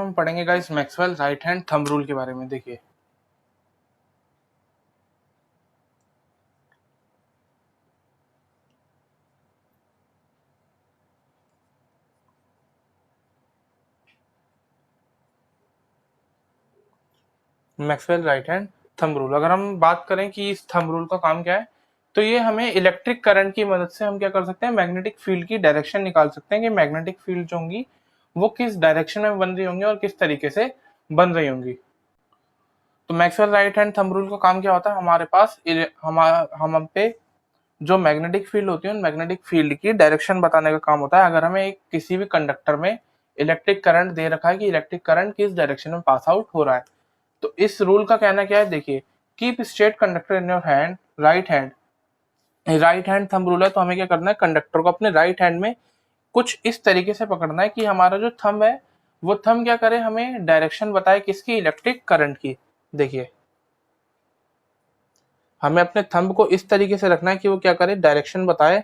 हम पढ़ेंगे guys Maxwell right hand thumb rule के बारे में। देखिए Maxwell right hand thumb rule, अगर हम बात करें कि इस थंब रूल का काम क्या है, तो ये हमें इलेक्ट्रिक करंट की मदद से हम क्या कर सकते हैं, मैग्नेटिक फील्ड की डायरेक्शन निकाल सकते हैं कि मैग्नेटिक फील्ड जो होंगी वो किस डायरेक्शन में बन रही होंगी और किस तरीके से बन रही होंगी। तो Maxwell right hand thumb rule का काम क्या होता है, हमारे पास हम पे जो मैग्नेटिक फील्ड होती है उन मैग्नेटिक फील्ड की डायरेक्शन बताने का काम होता है। अगर हमें एक किसी भी कंडक्टर में इलेक्ट्रिक करंट दे रखा है कि इलेक्ट्रिक करंट किस डायरेक्शन में पास आउट हो रहा है, तो इस रूल का कहना क्या है, देखिए keep straight conductor in your hand right hand. Right hand thumb rule है, तो हमें क्या करना है, कंडक्टर को अपने राइट हैंड में कुछ इस तरीके से पकड़ना है कि हमारा जो थंब है वो थंब क्या करे, हमें डायरेक्शन बताए किसकी, इलेक्ट्रिक करंट की। देखिए हमें अपने थंब को इस तरीके से रखना है कि वो क्या करे, डायरेक्शन बताए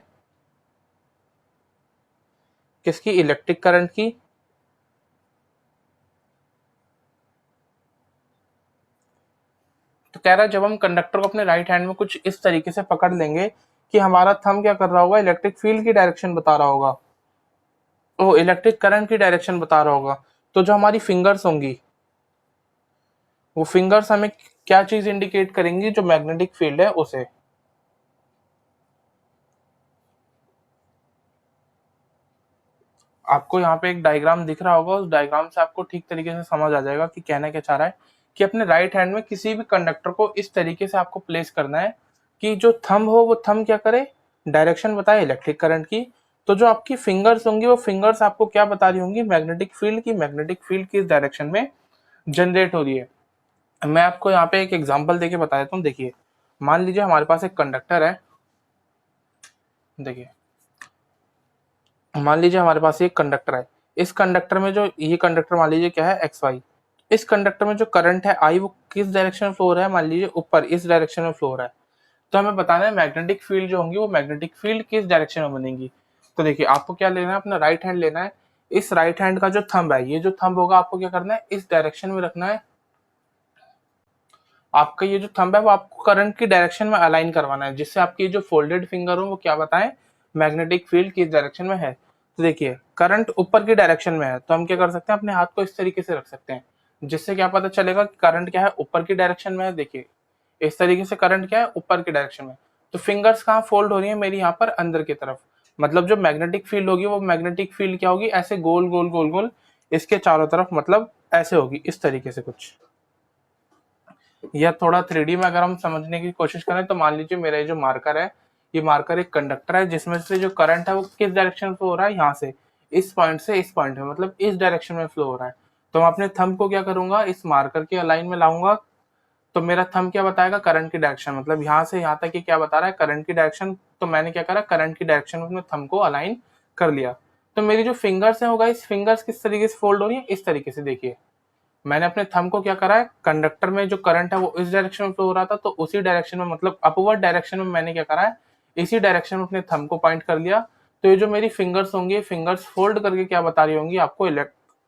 किसकी, इलेक्ट्रिक करंट की। तो कह रहा है जब हम कंडक्टर को अपने राइट हैंड में कुछ इस तरीके से पकड़ लेंगे कि हमारा थंब क्या कर रहा होगा, इलेक्ट्रिक फील्ड की डायरेक्शन बता रहा होगा, वो इलेक्ट्रिक करंट की डायरेक्शन बता रहा होगा, तो जो हमारी फिंगर्स होंगी वो फिंगर्स हमें क्या चीज इंडिकेट करेंगी, जो मैग्नेटिक फील्ड है उसे। आपको यहाँ पे एक डायग्राम दिख रहा होगा, उस डायग्राम से आपको ठीक तरीके से समझ आ जाएगा कि कहना क्या चाह रहा है, कि अपने राइट हैंड में किसी भी कंडक्टर को इस तरीके से आपको प्लेस करना है कि जो थंब हो वो थंब क्या करे, डायरेक्शन बताए इलेक्ट्रिक करंट की। तो जो आपकी फिंगर्स होंगी वो फिंगर्स आपको क्या बता रही होंगी, मैग्नेटिक फील्ड की, मैग्नेटिक फील्ड किस डायरेक्शन में जनरेट हो रही है। मैं आपको यहाँ पे एक एग्जांपल देके बता देता हूँ। देखिए मान लीजिए हमारे पास एक कंडक्टर है, देखिए मान लीजिए हमारे पास एक कंडक्टर है, इस कंडक्टर में जो ये कंडक्टर मान लीजिए क्या है, एक्स वाई। इस कंडक्टर में जो करंट है आई वो किस डायरेक्शन में फ्लो हो रहा है, मान लीजिए ऊपर इस डायरेक्शन में फ्लो हो रहा है। तो हमें बताना है मैग्नेटिक फील्ड जो होंगी वो मैग्नेटिक फील्ड किस डायरेक्शन में बनेगी। तो देखिए आपको क्या लेना है, अपना राइट हैंड लेना है, इस राइट हैंड का जो थंब है, ये जो थंब होगा आपको क्या करना है, इस डायरेक्शन में रखना है। आपका ये जो थंब है वो आपको करंट की डायरेक्शन में अलाइन करवाना है, जिससे आपकी जो फोल्डेड फिंगर हो वो क्या बताए, मैग्नेटिक फील्ड किस डायरेक्शन में है। तो देखिए करंट ऊपर की डायरेक्शन में है, तो हम क्या कर सकते हैं, अपने हाथ को इस तरीके से रख सकते हैं, जिससे क्या पता चलेगा कि करंट क्या है, ऊपर की डायरेक्शन में है। देखिए इस तरीके से करंट क्या है, ऊपर की डायरेक्शन में। तो फिंगर्स कहाँ फोल्ड हो रही है मेरी, यहाँ पर अंदर की तरफ। मतलब जो मैग्नेटिक फील्ड होगी वो मैग्नेटिक फील्ड क्या होगी, ऐसे गोल गोल गोल गोल इसके चारों तरफ, मतलब ऐसे होगी इस तरीके से कुछ। या थोड़ा 3D में अगर हम समझने की कोशिश करें, तो मान लीजिए मेरा ये जो मार्कर है, ये मार्कर एक कंडक्टर है जिसमें से जो करंट है वो किस डायरेक्शन में फ्लो हो रहा है, यहाँ से इस पॉइंट से इस पॉइंट में, मतलब इस डायरेक्शन में फ्लो हो रहा है। तो मैं अपने थंब को क्या करूंगा, इस मार्कर के अलाइन में लाऊंगा, तो मेरा थंब क्या बताएगा, करंट की डायरेक्शन, मतलब यहाँ से यहाँ तक ये क्या बता रहा है, करंट की डायरेक्शन। तो मैंने क्या करा, करंट की डायरेक्शन में अपने थंब को अलाइन कर लिया। तो मेरी जो फिंगर्स है होगा, इस फिंगर्स किस तरीके से फोल्ड हो रही है, इस तरीके से। देखिए मैंने अपने थंब को क्या करा है, कंडक्टर में जो करंट है वो इस डायरेक्शन में फ्लो हो रहा था, तो उसी डायरेक्शन में, मतलब अपवर्ड डायरेक्शन में मैंने क्या करा है, इसी डायरेक्शन में अपने थंब को पॉइंट कर लिया। तो ये जो मेरी फिंगर्स होंगी, फिंगर्स फोल्ड करके क्या बता रही होंगी आपको,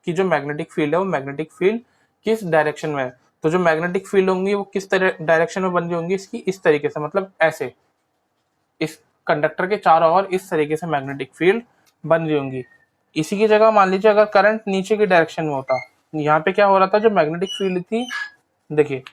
की जो मैग्नेटिक फील्ड है वो मैग्नेटिक फील्ड किस डायरेक्शन में है। तो जो मैग्नेटिक फील्ड होंगी वो किस तरह डायरेक्शन में बन रही होंगी, इसकी इस तरीके से, मतलब ऐसे इस कंडक्टर के चारों ओर इस तरीके से मैग्नेटिक फील्ड बन रही होंगी। इसी की जगह मान लीजिए अगर करंट नीचे की डायरेक्शन में होता, यहाँ पे क्या हो रहा था, जो मैग्नेटिक फील्ड थी, देखिए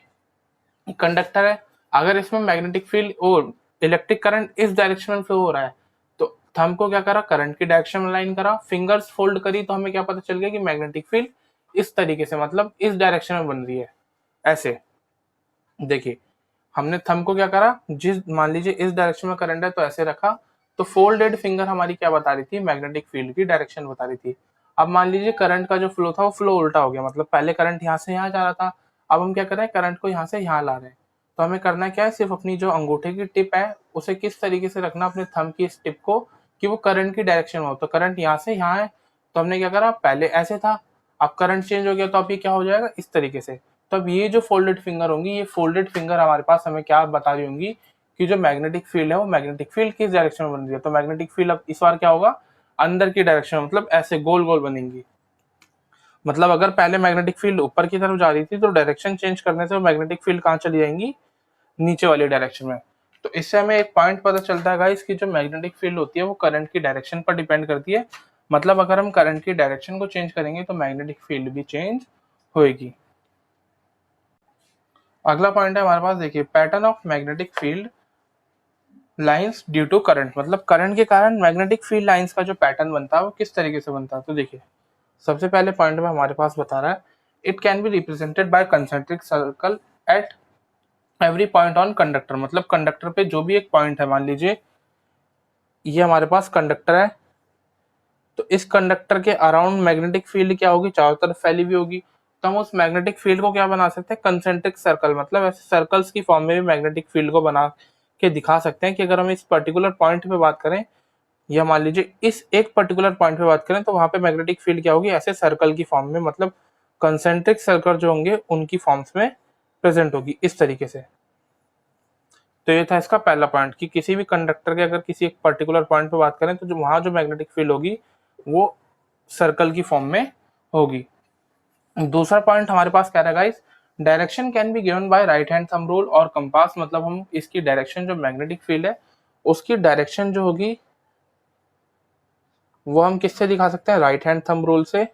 कंडक्टर है, अगर इसमें मैग्नेटिक फील्ड और इलेक्ट्रिक करंट इस डायरेक्शन में फ्लो हो रहा है, तो थंब को क्या करा, करंट की डायरेक्शन में लाइन करा, फिंगर्स फोल्ड करी, तो हमें क्या पता चल गया कि मैग्नेटिक फील्ड इस तरीके से, मतलब इस डायरेक्शन में बन रही है ऐसे। देखिए हमने थंब को क्या करा, जिस मान लीजिए इस डायरेक्शन में करंट है तो ऐसे रखा, तो फोल्डेड फिंगर हमारी क्या बता रही थी, मैग्नेटिक फील्ड की डायरेक्शन बता रही थी। अब मान लीजिए करंट का जो फ्लो था वो फ्लो उल्टा हो गया, मतलब पहले करंट यहाँ से यहाँ जा रहा था, अब हम क्या कर रहे हैं, करंट को यहाँ से यहाँ ला रहे हैं। तो हमें करना क्या है, सिर्फ अपनी जो अंगूठे की टिप है उसे किस तरीके से रखना, अपने थंब की इस टिप को, कि वो करंट की डायरेक्शन में हो। तो करंट यहाँ से यहाँ है, तो हमने क्या करा, पहले ऐसे था, अब करंट चेंज हो गया, तो अब ये क्या हो जाएगा, इस तरीके से। तो अब ये जो फोल्डेड फिंगर होंगी, ये फोल्डेड फिंगर हमारे पास हमें क्या बता रही होंगी, कि जो मैग्नेटिक फील्ड है वो मैग्नेटिक फील्ड किस डायरेक्शन में बन रही है। तो मैग्नेटिक फील्ड अब इस बार क्या होगा, अंदर की डायरेक्शन में, मतलब ऐसे गोल गोल बनेंगी। मतलब अगर पहले मैग्नेटिक फील्ड ऊपर की तरफ जा रही थी तो डायरेक्शन चेंज करने से वो मैग्नेटिक फील्ड कहाँ चली जाएंगी, नीचे वाली डायरेक्शन में। तो इससे हमें एक पॉइंट पता चलता है गाइस कि जो मैग्नेटिक फील्ड होती है वो करंट की डायरेक्शन पर डिपेंड करती है। मतलब अगर हम करंट की डायरेक्शन को चेंज करेंगे तो मैग्नेटिक फील्ड भी चेंज होएगी। अगला पॉइंट है हमारे पास, देखिए pattern of magnetic field lines due to current. मतलब करंट के कारण मैग्नेटिक फील्ड लाइंस का जो पैटर्न बनता है वो किस तरीके से बनता है। तो देखिए सबसे पहले पॉइंट में हमारे पास बता रहा है, it can be represented by concentric circle at every point on conductor. मतलब कंडक्टर पे जो भी एक पॉइंट है, मान लीजिए ये हमारे पास कंडक्टर है, तो इस कंडक्टर के अराउंड मैग्नेटिक फील्ड क्या होगी, चारों तरफ फैली हुई होगी। तो हम उस मैग्नेटिक फील्ड को क्या बना सकते हैं, कंसेंट्रिक सर्कल। मतलब ऐसे सर्कल्स की फॉर्म में भी मैग्नेटिक फील्ड को बना के दिखा सकते हैं कि अगर हम इस पर्टिकुलर पॉइंट पे बात करें या मान लीजिए इस एक पर्टिकुलर पॉइंट पे बात करें तो वहां पे मैग्नेटिक फील्ड क्या होगी, ऐसे सर्कल की फॉर्म में, मतलब कंसेंट्रिक सर्कल जो होंगे उनकी फॉर्म्स में प्रेजेंट होगी इस तरीके से। तो ये था इसका पहला पॉइंट कि किसी भी कंडक्टर के अगर किसी एक पर्टिकुलर पॉइंट पे बात करें तो जो वहां जो मैग्नेटिक फील्ड होगी वो सर्कल की फॉर्म में होगी। दूसरा पॉइंट हमारे पास क्या रहेगा, इस direction can be given by right hand thumb rule और कंपास। मतलब हम इसकी डायरेक्शन, जो मैग्नेटिक फील्ड है उसकी डायरेक्शन जो होगी वो हम किससे दिखा सकते हैं, राइट हैंड थंब रूल से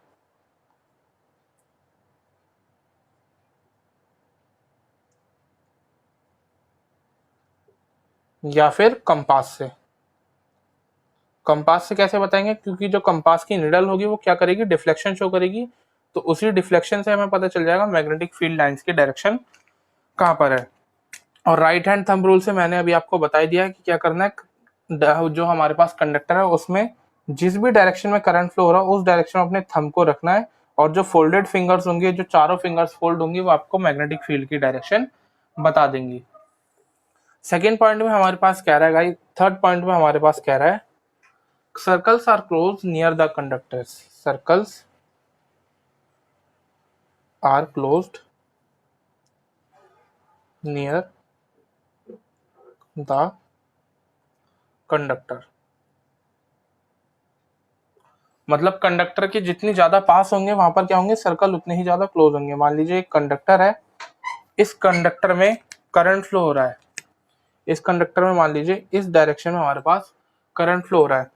या फिर कंपास से। कंपास से कैसे बताएंगे, क्योंकि जो कंपास की निडल होगी वो क्या करेगी, डिफ्लेक्शन शो करेगी। तो उसी डिफ्लेक्शन से हमें पता चल जाएगा मैग्नेटिक फील्ड लाइंस की डायरेक्शन कहाँ पर है। और राइट हैंड थंब रूल से मैंने अभी आपको बता दिया है कि क्या करना है, जो हमारे पास कंडक्टर है उसमें जिस भी डायरेक्शन में करंट फ्लो हो रहा है उस डायरेक्शन में अपने थंब को रखना है, और जो फोल्डेड फिंगर्स होंगे, जो चारों फिंगर्स फोल्ड होंगी, वो आपको मैग्नेटिक फील्ड की डायरेक्शन बता देंगी। सेकेंड पॉइंट में हमारे पास कह रहा है गाइस, थर्ड पॉइंट में हमारे पास कह रहा है circles are close near the conductors. Circles are closed near the conductor. मतलब कंडक्टर के जितनी ज्यादा पास होंगे वहां पर क्या होंगे, सर्कल उतने ही ज्यादा क्लोज होंगे। मान लीजिए एक कंडक्टर है, इस कंडक्टर में करंट फ्लो हो रहा है, इस कंडक्टर में मान लीजिए इस डायरेक्शन में हमारे पास करंट फ्लो हो रहा है।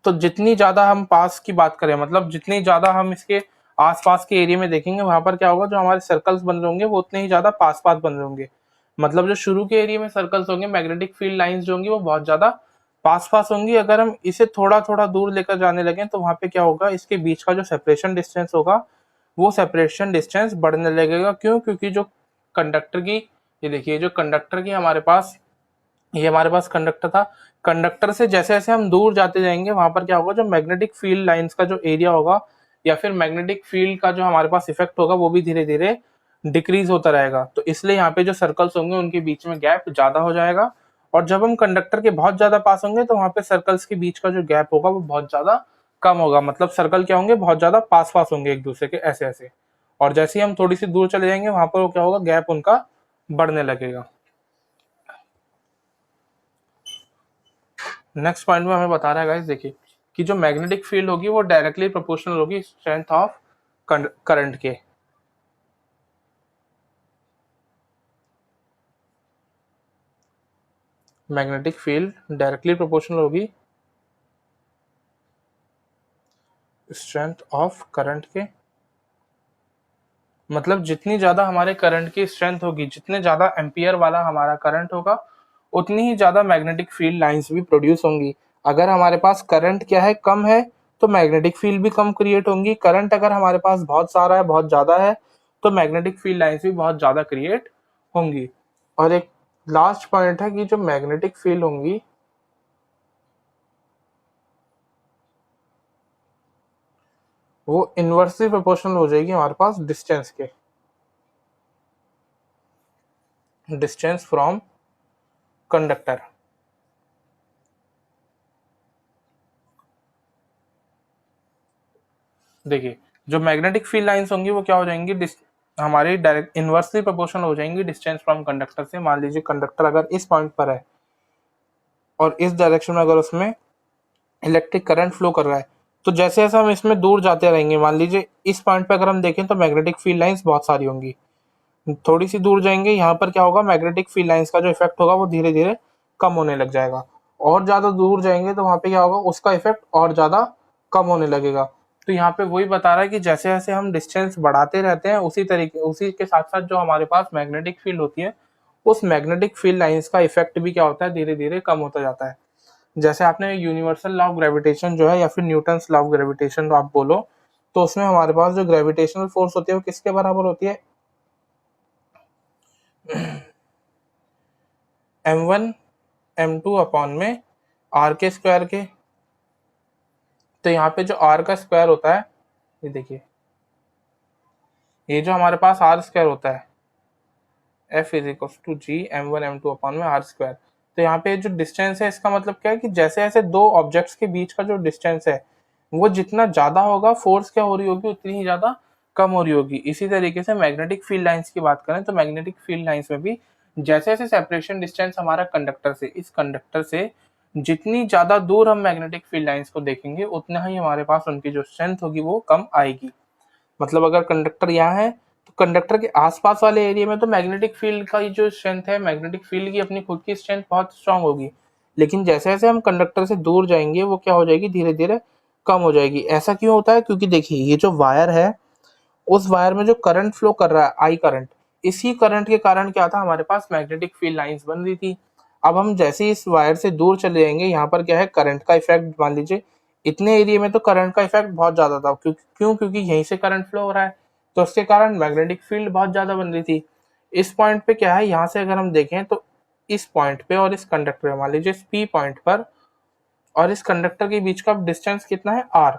तो जितनी ज्यादा हम पास की बात करें, मतलब जितनी ज्यादा हम इसके आसपास के एरिया में देखेंगे वहां पर क्या होगा, जो हमारे सर्कल्स बन रहे होंगे वो उतने ही ज्यादा पास पास बन रहे होंगे। मतलब जो शुरू के एरिया में सर्कल्स होंगे, मैग्नेटिक फील्ड लाइंस जो होंगी वो बहुत ज्यादा पास पास होंगी। अगर हम इसे थोड़ा थोड़ा दूर लेकर जाने लगे तो वहां पे क्या होगा, इसके बीच का जो सेपरेशन डिस्टेंस होगा वो सेपरेशन डिस्टेंस बढ़ने लगेगा। क्यों, क्योंकि जो कंडक्टर की, ये देखिए जो कंडक्टर की हमारे पास, ये हमारे पास कंडक्टर था, कंडक्टर से जैसे जैसे हम दूर जाते जाएंगे वहां पर क्या होगा, जो मैग्नेटिक फील्ड लाइंस का जो एरिया होगा या फिर मैग्नेटिक फील्ड का जो हमारे पास इफेक्ट होगा वो भी धीरे धीरे डिक्रीज होता रहेगा। तो इसलिए यहाँ पे जो सर्कल्स होंगे उनके बीच में गैप ज्यादा हो जाएगा। और जब हम कंडक्टर के बहुत ज्यादा पास होंगे तो वहां पे सर्कल्स के बीच का जो गैप होगा वो बहुत ज्यादा कम होगा। मतलब सर्कल क्या होंगे, बहुत ज्यादा पास पास होंगे एक दूसरे के, ऐसे ऐसे। और जैसे ही हम थोड़ी सी दूर चले जाएंगे वहां पर वो क्या होगा, गैप उनका बढ़ने लगेगा। नेक्स्ट पॉइंट में हमें बता रहा है गाइस, देखिए कि जो मैग्नेटिक फील्ड होगी वो डायरेक्टली प्रोपोर्शनल होगी स्ट्रेंथ ऑफ करंट के। मैग्नेटिक फील्ड डायरेक्टली प्रोपोर्शनल होगी स्ट्रेंथ ऑफ करंट के। मतलब जितनी ज्यादा हमारे करंट की स्ट्रेंथ होगी, जितने ज्यादा एम्पियर वाला हमारा करंट होगा उतनी ही ज्यादा मैग्नेटिक फील्ड लाइंस भी प्रोड्यूस होंगी। अगर हमारे पास करंट क्या है, कम है, तो मैग्नेटिक फील्ड भी कम क्रिएट होंगी। करंट अगर हमारे पास बहुत सारा है, बहुत ज्यादा है, तो मैग्नेटिक फील्ड लाइंस भी बहुत ज्यादा क्रिएट होंगी। और एक लास्ट पॉइंट है कि जो मैग्नेटिक फील्ड होंगी वो इनवर्सली प्रोपोर्शनल हो जाएगी हमारे पास डिस्टेंस के, डिस्टेंस फ्रॉम कंडक्टर। देखिए जो मैग्नेटिक फील्ड लाइंस होंगी वो क्या हो जाएंगी, हमारी डायरेक्ट इनवर्सली प्रोपोर्शनल हो जाएंगी डिस्टेंस फ्रॉम कंडक्टर से। मान लीजिए कंडक्टर अगर इस पॉइंट पर है और इस डायरेक्शन में अगर उसमें इलेक्ट्रिक करंट फ्लो कर रहा है तो जैसे जैसे हम इसमें दूर जाते रहेंगे, मान लीजिए इस पॉइंट पे अगर हम देखें तो मैग्नेटिक फील्ड लाइंस बहुत सारी होंगी। थोड़ी सी दूर जाएंगे, यहाँ पर क्या होगा, मैग्नेटिक फील्ड लाइंस का जो इफेक्ट होगा वो धीरे धीरे कम होने लग जाएगा। और ज्यादा दूर जाएंगे तो वहां पे क्या होगा, उसका इफेक्ट और ज्यादा कम होने लगेगा। तो यहाँ पे वही बता रहा है कि जैसे जैसे हम डिस्टेंस बढ़ाते रहते हैं, उसी के साथ साथ जो हमारे पास मैग्नेटिक फील्ड होती है, उस मैग्नेटिक फील्ड लाइंस का इफेक्ट भी क्या होता है, धीरे धीरे कम होता जाता है। जैसे आपने यूनिवर्सल लॉ ऑफ ग्रेविटेशन जो है, या फिर न्यूटन्स लॉ ऑफ ग्रेविटेशन आप बोलो, तो उसमें हमारे पास जो ग्रेविटेशनल फोर्स होती है वो किसके बराबर होती है, m1 m2 अपॉन में r के स्क्वायर के। तो यहाँ पे जो r का स्क्वायर होता है, ये देखिए, ये जो हमारे पास r स्क्वायर होता है, f is equal to G m1 m2 upon में r स्क्वायर। तो यहाँ पे जो डिस्टेंस है, इसका मतलब क्या है कि जैसे जैसे दो ऑब्जेक्ट्स के बीच का जो डिस्टेंस है वो जितना ज्यादा होगा, फोर्स क्या हो रही होगी, उतनी ही ज्यादा कम हो रही होगी। इसी तरीके से मैग्नेटिक फील्ड लाइंस की बात करें तो मैग्नेटिक फील्ड लाइंस में भी जैसे जैसे सेपरेशन डिस्टेंस हमारा कंडक्टर से, इस कंडक्टर से जितनी ज्यादा दूर हम मैग्नेटिक फील्ड लाइंस को देखेंगे, उतना ही हमारे पास उनकी जो स्ट्रेंथ होगी वो कम आएगी। मतलब अगर कंडक्टर यहाँ है तो कंडक्टर के आसपास वाले एरिया में तो मैग्नेटिक फील्ड का जो स्ट्रेंथ है, मैग्नेटिक फील्ड की अपनी खुद की स्ट्रेंथ बहुत स्ट्रांग होगी। लेकिन जैसे जैसे हम कंडक्टर से दूर जाएंगे वो क्या हो जाएगी, धीरे धीरे कम हो जाएगी। ऐसा क्यों होता है, क्योंकि देखिए ये जो वायर है, उस वायर में जो करंट फ्लो कर रहा है, आई करंट, इसी करंट के कारण क्या था, हमारे पास मैग्नेटिक फील्ड लाइंस बन रही थी। अब हम जैसे ही इस वायर से दूर चले जाएंगे, यहाँ पर क्या है, करंट का इफेक्ट, मान लीजिए इतने एरिया में तो करंट का इफेक्ट बहुत ज्यादा था, क्योंकि यहीं से करंट फ्लो हो रहा है, तो उसके कारण मैग्नेटिक फील्ड बहुत ज्यादा बन रही थी। इस पॉइंट पे क्या है, यहाँ से अगर हम देखें तो इस पॉइंट पे और इस कंडक्टर पे, मान लीजिए इस पी पॉइंट पर और इस कंडक्टर के बीच का डिस्टेंस कितना है, आर।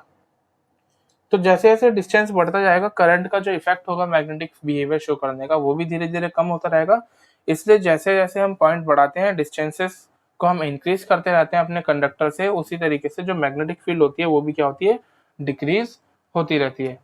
तो जैसे जैसे डिस्टेंस बढ़ता जाएगा, करंट का जो इफेक्ट होगा मैग्नेटिक बिहेवियर शो करने का, वो भी धीरे धीरे कम होता रहेगा। इसलिए जैसे जैसे हम पॉइंट बढ़ाते हैं, डिस्टेंसेस को हम इंक्रीज करते रहते हैं अपने कंडक्टर से, उसी तरीके से जो मैग्नेटिक फील्ड होती है वो भी क्या होती है, डिक्रीज होती रहती है।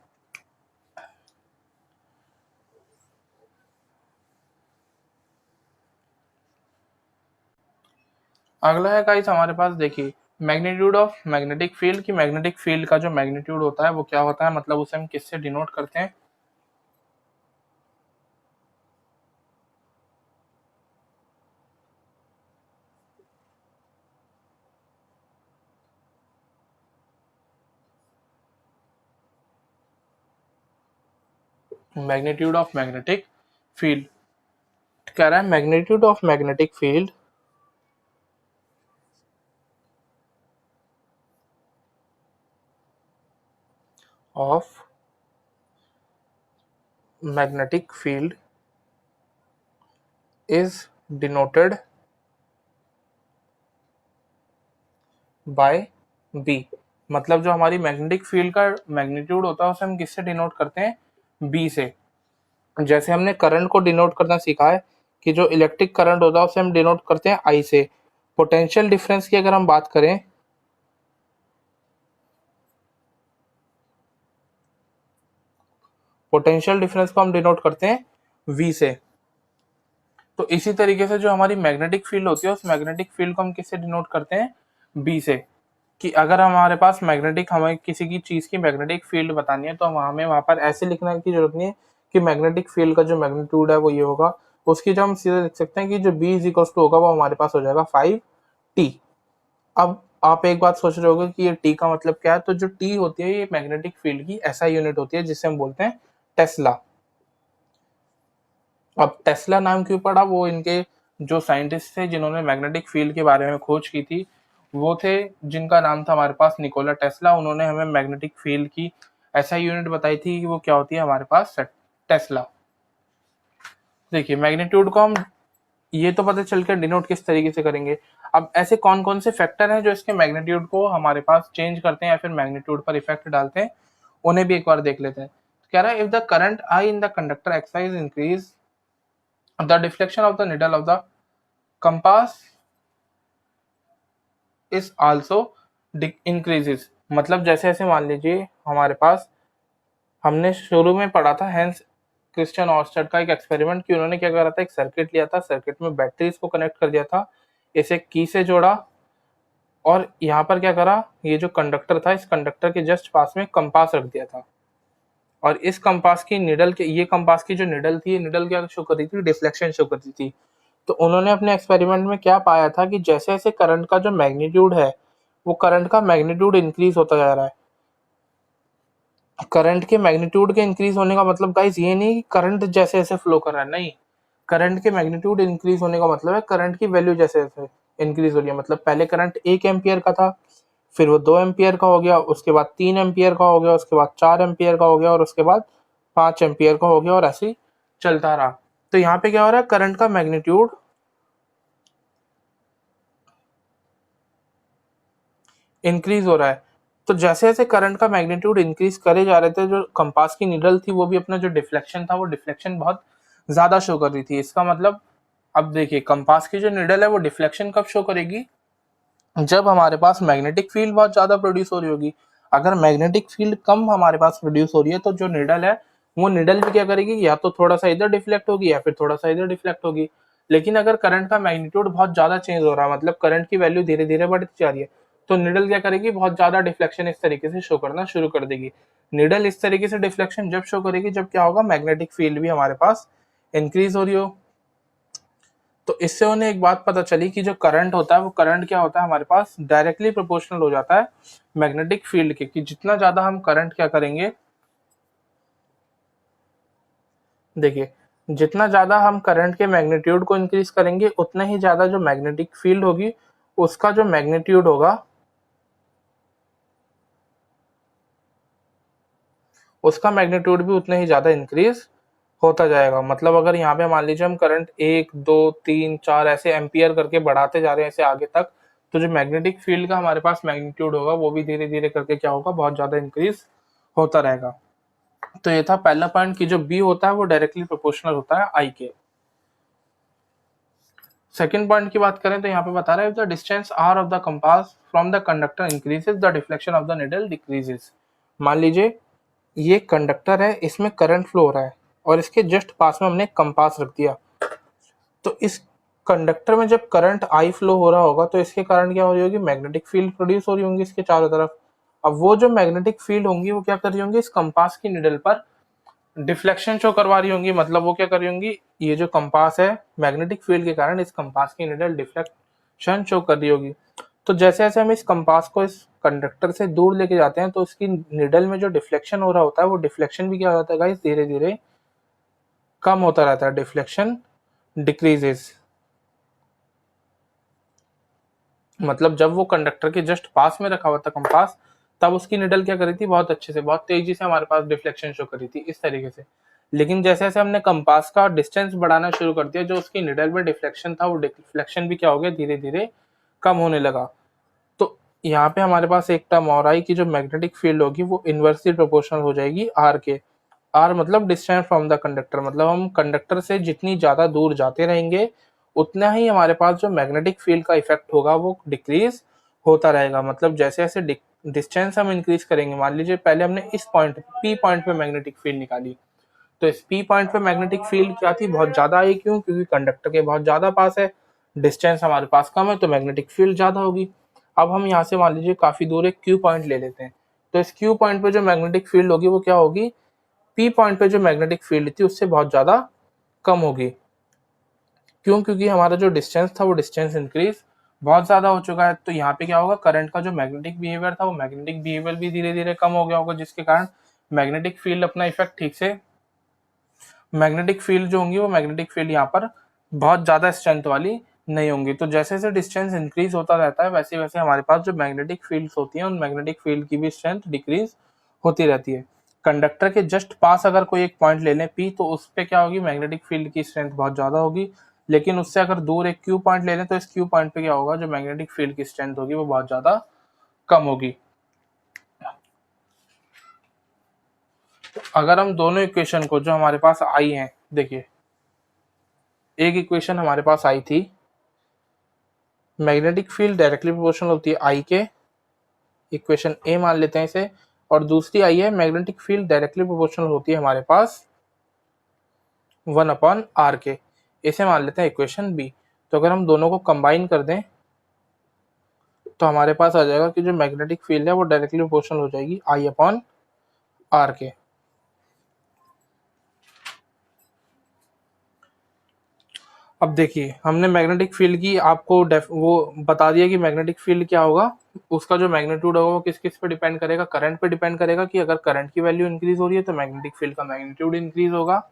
अगला है गाइस हमारे पास, देखिए मैग्नीट्यूड ऑफ मैग्नेटिक फील्ड, की मैग्नेटिक फील्ड का जो मैग्नीट्यूड होता है वो क्या होता है, मतलब उसे हम किससे डिनोट करते हैं। मैग्नीट्यूड ऑफ मैग्नेटिक फील्ड कह रहा है, magnitude of magnetic field of magnetic field is denoted by B। मतलब जो हमारी मैग्नेटिक फील्ड का मैग्नीट्यूड होता है उसे हम किससे डिनोट करते हैं, B से। जैसे हमने करंट को डिनोट करना सीखा है कि जो इलेक्ट्रिक करंट होता है उसे हम डिनोट करते हैं I से। पोटेंशियल डिफरेंस की अगर हम बात करें, पोटेंशियल डिफरेंस को हम डिनोट करते हैं V से। तो इसी तरीके से जो हमारी मैग्नेटिक फील्ड होती है, उस मैग्नेटिक फील्ड को हम किससे डिनोट करते हैं, B से। कि अगर हमारे पास हमें किसी की चीज की मैग्नेटिक फील्ड बतानी है, तो हमें वहां पर ऐसे लिखने की जरूरत नहीं है कि मैग्नेटिक फील्ड का जो मैग्नीट्यूड है वो ये होगा। उसकी जो हम सीधे लिख सकते हैं कि जो B इज इक्वल टू होगा वो हमारे पास हो जाएगा 5T। अब आप एक बात सोच रहे होगे कि ये T का मतलब क्या है, तो जो T होती है ये मैग्नेटिक फील्ड की ऐसा यूनिट होती है जिसे हम बोलते हैं टेस्ला। अब टेस्ला नाम क्यों पड़ा, वो इनके जो साइंटिस्ट थे जिन्होंने मैग्नेटिक फील्ड के बारे में खोज की थी, वो थे जिनका नाम था हमारे पास निकोला टेस्ला। उन्होंने हमें मैग्नेटिक फील्ड की ऐसा यूनिट बताई थी कि वो क्या होती है हमारे पास, टेस्ला। देखिए मैग्नीट्यूड को हम ये तो पता चल के डिनोट किस तरीके से करेंगे। अब ऐसे कौन कौन से फैक्टर हैं जो इसके मैग्नीट्यूड को हमारे पास चेंज करते हैं या फिर मैग्नीट्यूड पर इफेक्ट डालते हैं, उन्हें भी एक बार देख लेते हैं। कह रहा है, if the current I in the conductor excise increase, the deflection of the needle of the compass is also increases। मतलब जैसे जैसे मान लीजिए हमारे पास, हमने शुरू में पढ़ा था हेंस क्रिश्चियन ऑर्स्टेड का एक एक्सपेरिमेंट, कि उन्होंने क्या करा था, एक सर्किट लिया था, सर्किट में बैटरीज को कनेक्ट कर दिया था, इसे की से जोड़ा, और यहाँ पर क्या करा, ये जो कंडक्टर था इस कंडक्टर के जस्ट पास में कंपास रख दिया था, और इस कंपास की निडल के, ये कंपास की जो निडल थी, ये निडल क्या शो कर रही थी, डिफ्लेक्शन शो कर रही थी। तो उन्होंने अपने एक्सपेरिमेंट में क्या पाया था कि जैसे जैसे करंट का जो मैग्नीट्यूड है, वो करंट का मैग्नीट्यूड इंक्रीज होता जा रहा है। करंट के मैग्नीट्यूड के इंक्रीज होने का मतलब गाइस ये नहीं कि करंट जैसे जैसे फ्लो कर रहा है, नहीं, करंट के मैग्नीट्यूड इंक्रीज होने का मतलब है करंट की वैल्यू जैसे जैसे इंक्रीज हो रही है। मतलब पहले करंट 1 एम्पियर का था, फिर वो 2 एम्पियर का हो गया, उसके बाद 3 एम्पियर का हो गया, उसके बाद 4 एम्पियर का हो गया, और उसके बाद 5 एम्पियर का हो गया, और ऐसे ही चलता रहा। तो यहाँ पे क्या हो रहा है, करंट का मैग्नीट्यूड इंक्रीज हो रहा है। तो जैसे जैसे करंट का मैग्नीट्यूड इंक्रीज करे जा रहे थे, जो कंपास की निडल थी वो भी अपना जो डिफ्लेक्शन था वो डिफ्लेक्शन बहुत ज्यादा शो कर रही थी। इसका मतलब अब देखिए, कंपास की जो निडल है वो डिफ्लेक्शन कब शो करेगी, जब हमारे पास मैग्नेटिक फील्ड बहुत ज्यादा प्रोड्यूस हो रही होगी। अगर मैग्नेटिक फील्ड कम हमारे पास प्रोड्यूस हो रही है तो जो निडल है वो निडल भी क्या करेगी, या तो थोड़ा सा इधर डिफ्लेक्ट होगी या फिर थोड़ा सा इधर डिफ्लेक्ट होगी। लेकिन अगर करंट का मैग्नीट्यूड बहुत ज्यादा चेंज हो रहा है, मतलब करंट की वैल्यू धीरे धीरे बढ़ती जा रही है, तो निडल क्या करेगी, बहुत ज्यादा डिफ्लेक्शन इस तरीके से शो करना शुरू कर देगी। निडल इस तरीके से डिफ्लेक्शन जब शो करेगी जब क्या होगा, मैग्नेटिक फील्ड भी हमारे पास इंक्रीज हो रही हो। तो इससे उन्हें एक बात पता चली कि जो करंट होता है वो करंट क्या होता है हमारे पास डायरेक्टली प्रोपोर्शनल हो जाता है मैग्नेटिक फील्ड के, कि जितना ज्यादा हम करंट क्या करेंगे, देखिए, जितना ज्यादा हम करंट के मैग्नीट्यूड को इंक्रीज करेंगे उतना ही ज्यादा जो मैग्नेटिक फील्ड होगी उसका जो मैग्नीट्यूड होगा उसका मैग्नीट्यूड भी उतना ही ज्यादा इंक्रीज होता जाएगा। मतलब अगर यहाँ पे मान लीजिए हम करंट 1 2 3 4 ऐसे एम्पियर करके बढ़ाते जा रहे हैं ऐसे आगे तक, तो जो मैग्नेटिक फील्ड का हमारे पास मैग्नीट्यूड होगा वो भी धीरे धीरे करके क्या होगा, बहुत ज्यादा इंक्रीज होता रहेगा। तो ये था पहला पॉइंट कि जो बी होता है वो डायरेक्टली प्रोपोर्शनल होता है आई के। सेकेंड पॉइंट की बात करें तो यहाँ पे बता रहा है the distance R of the compass from the conductor increases the deflection of the needle decreases. मान लीजिए ये कंडक्टर है, इसमें करंट फ्लो हो रहा है और इसके जस्ट पास में हमने कंपास रख दिया। तो इस कंडक्टर में जब करंट आई फ्लो हो रहा होगा तो इसके कारण क्या हो रही होगी, मैग्नेटिक फील्ड प्रोड्यूस हो रही होंगी इसके चारों तरफ। अब वो जो मैग्नेटिक फील्ड होंगी वो क्या कर रही होंगी, इस कंपास की निडल पर डिफ्लेक्शन शो करवा रही होंगी। मतलब वो क्या कर रही होंगी, ये जो कंपास है मैग्नेटिक फील्ड के कारण इस कंपास की निडल डिफ्लेक्शन शो कर रही होगी। तो जैसे जैसे हम इस कंपास को इस कंडक्टर से दूर लेके जाते हैं तो इसकी निडल में जो डिफ्लेक्शन हो रहा होता है वो डिफ्लेक्शन भी क्या होता है गाइस, धीरे धीरे कम होता रहता है, डिफ्लेक्शन डिक्रीजेस। मतलब जब वो कंडक्टर के जस्ट पास में रखा हुआ था कंपास, तब उसकी निडल क्या करी थी, बहुत अच्छे से बहुत तेजी से हमारे पास डिफ्लेक्शन शो करी थी इस तरीके से। लेकिन जैसे जैसे हमने कंपास का डिस्टेंस बढ़ाना शुरू कर दिया, जो उसकी निडल में डिफ्लेक्शन था वो डिफ्लेक्शन भी क्या हो गया, धीरे धीरे कम होने लगा। तो यहाँ पे हमारे पास एक टर्म और आई कि जो मैग्नेटिक फील्ड होगी वो इनवर्सली प्रोपोर्शनल हो जाएगी आर के। आर मतलब डिस्टेंस फ्रॉम द कंडक्टर, मतलब हम कंडक्टर से जितनी ज्यादा दूर जाते रहेंगे उतना ही हमारे पास जो मैग्नेटिक फील्ड का इफेक्ट होगा वो डिक्रीज होता रहेगा। मतलब जैसे जैसे डिस्टेंस हम इंक्रीज करेंगे, मान लीजिए पहले हमने इस पॉइंट पी पॉइंट पे मैग्नेटिक फील्ड निकाली, तो इस पी पॉइंट पे मैग्नेटिक फील्ड क्या थी, बहुत ज्यादा आई। क्यों? क्योंकि कंडक्टर के बहुत ज्यादा पास है, डिस्टेंस हमारे पास कम है तो मैग्नेटिक फील्ड ज्यादा होगी। अब हम यहाँ से मान लीजिए काफी दूर एक क्यू पॉइंट ले लेते हैं, तो इस क्यू पॉइंट पे जो मैग्नेटिक फील्ड होगी वो क्या होगी, पी पॉइंट पे जो मैग्नेटिक फील्ड थी उससे बहुत ज्यादा कम होगी। क्यों? क्योंकि हमारा जो डिस्टेंस था वो डिस्टेंस इंक्रीज बहुत ज्यादा हो चुका है। तो यहाँ पे क्या होगा, करंट का जो मैग्नेटिक बिहेवियर था वो मैग्नेटिक बिहेवियर भी धीरे धीरे कम हो गया होगा, जिसके कारण मैग्नेटिक फील्ड अपना इफेक्ट ठीक से, मैग्नेटिक फील्ड जो होंगी वो मैग्नेटिक फील्ड यहाँ पर बहुत ज्यादा स्ट्रेंथ वाली नहीं होंगी। तो जैसे जैसे डिस्टेंस इंक्रीज होता रहता है वैसे वैसे हमारे पास जो मैग्नेटिक फील्ड्स होती हैं उन मैग्नेटिक फील्ड की भी स्ट्रेंथ डिक्रीज होती रहती है। कंडक्टर के जस्ट पास अगर कोई एक पॉइंट ले लें पी, तो उस पे क्या होगी, मैग्नेटिक फील्ड की स्ट्रेंथ बहुत ज्यादा होगी। लेकिन उससे अगर दूर एक क्यू पॉइंट ले लें तो इस क्यू पॉइंट पे क्या होगा, जो मैग्नेटिक फील्ड की स्ट्रेंथ होगी वो बहुत ज्यादा कम होगी। तो अगर हम दोनों इक्वेशन को जो हमारे पास आई हैं, देखिए एक इक्वेशन हमारे पास आई थी, मैग्नेटिक फील्ड डायरेक्टली प्रोपोर्शनल होती है आई के, इक्वेशन ए मान लेते हैं इसे। और दूसरी आई है मैग्नेटिक फील्ड डायरेक्टली प्रोपोर्शनल होती है हमारे पास 1/r के, इसे मान लेते हैं इक्वेशन बी। तो अगर हम दोनों को कंबाइन कर दें तो हमारे पास आ जाएगा कि जो मैग्नेटिक फील्ड है वो डायरेक्टली प्रोपोर्शनल हो जाएगी I अपॉन R के। अब देखिए हमने मैग्नेटिक फील्ड की आपको वो बता दिया कि मैग्नेटिक फील्ड क्या होगा, उसका जो मैग्नीट्यूड होगा वो किस किस पे डिपेंड करेगा, करंट पे डिपेंड करेगा कि अगर करंट की वैल्यू इंक्रीज हो रही है तो मैग्नेटिक फील्ड का मैग्नीट्यूड इंक्रीज होगा।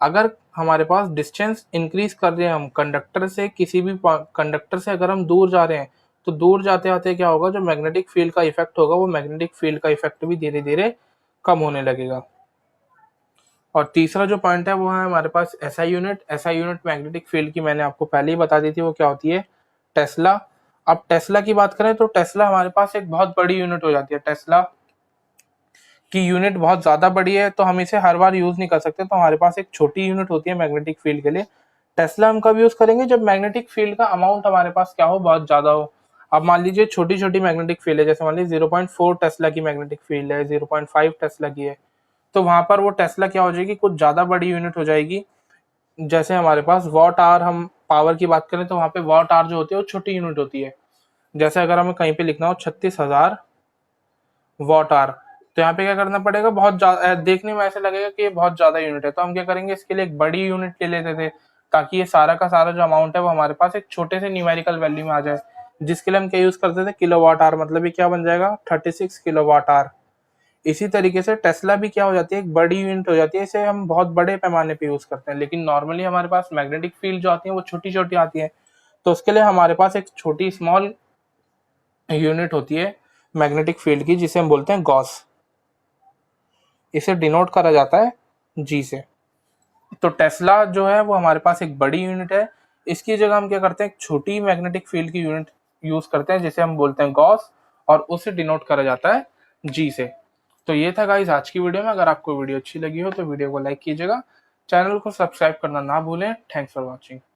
अगर हमारे पास डिस्टेंस इंक्रीज कर रहे हैं हम कंडक्टर से, किसी भी कंडक्टर से अगर हम दूर जा रहे हैं तो दूर जाते आते क्या होगा, जो मैग्नेटिक फील्ड का इफेक्ट होगा वो मैग्नेटिक फील्ड का इफेक्ट भी धीरे धीरे कम होने लगेगा। और तीसरा जो पॉइंट है वो है हमारे पास SI unit. SI unit magnetic field की मैंने आपको पहले ही बता दी थी, वो क्या होती है, टेस्ला। अब टेस्ला की बात करें तो टेस्ला हमारे पास एक बहुत बड़ी यूनिट हो जाती है। टेस्ला की यूनिट बहुत ज्यादा बड़ी है तो हम इसे हर बार यूज नहीं कर सकते, तो हमारे पास एक छोटी यूनिट होती है मैग्नेटिक फील्ड के लिए। टेस्ला हम कब यूज करेंगे, जब मैग्नेटिक फील्ड का अमाउंट हमारे पास क्या हो, बहुत ज्यादा हो। अब मान लीजिए छोटी छोटी मैग्नेटिक फील्ड है, जैसे मान लीजिए 0.4 टेस्ला की मैग्नेटिक फील्ड है, 0.5 टेस्ला की है, तो वहां पर वो टेस्ला क्या हो जाएगी, कुछ ज्यादा बड़ी यूनिट हो जाएगी। जैसे हमारे पास वॉट आवर, हम पावर की बात करें तो वहां पे वॉट आवर जो होती है वो छोटी यूनिट होती है। जैसे अगर हमें कहीं पे लिखना हो 36,000 वॉट आवर, तो यहाँ पे क्या करना पड़ेगा, बहुत ज्यादा देखने में ऐसे लगेगा कि ये बहुत ज्यादा यूनिट है, तो हम क्या करेंगे, इसके लिए एक बड़ी यूनिट ले लेते थे ताकि ये सारा का सारा जो अमाउंट है वो हमारे पास एक छोटे से न्यूमेरिकल वैल्यू में आ जाए, जिसके लिए हम क्या यूज करते थे, किलो वाट आवर। मतलब ये क्या बन जाएगा, 36 किलो वाट आवर। इसी तरीके से टेस्ला भी क्या हो जाती है, एक बड़ी यूनिट हो जाती है, इसे हम बहुत बड़े पैमाने पे यूज करते हैं। लेकिन नॉर्मली हमारे पास मैग्नेटिक फील्ड जो आती है वो छोटी छोटी आती है, तो उसके लिए हमारे पास एक छोटी स्मॉल यूनिट होती है मैग्नेटिक फील्ड की, जिसे हम बोलते हैं गॉस। इसे डिनोट करा जाता है जी से। तो टेस्ला जो है वो हमारे पास एक बड़ी यूनिट है, इसकी जगह हम क्या करते हैं, एक छोटी मैग्नेटिक फील्ड की यूनिट यूज करते हैं जिसे हम बोलते हैं गॉस, और उसे डिनोट करा जाता है जी से। तो ये था गाइस आज की वीडियो में। अगर आपको वीडियो अच्छी लगी हो तो वीडियो को लाइक कीजिएगा, चैनल को सब्सक्राइब करना ना भूलें। Thanks for watching.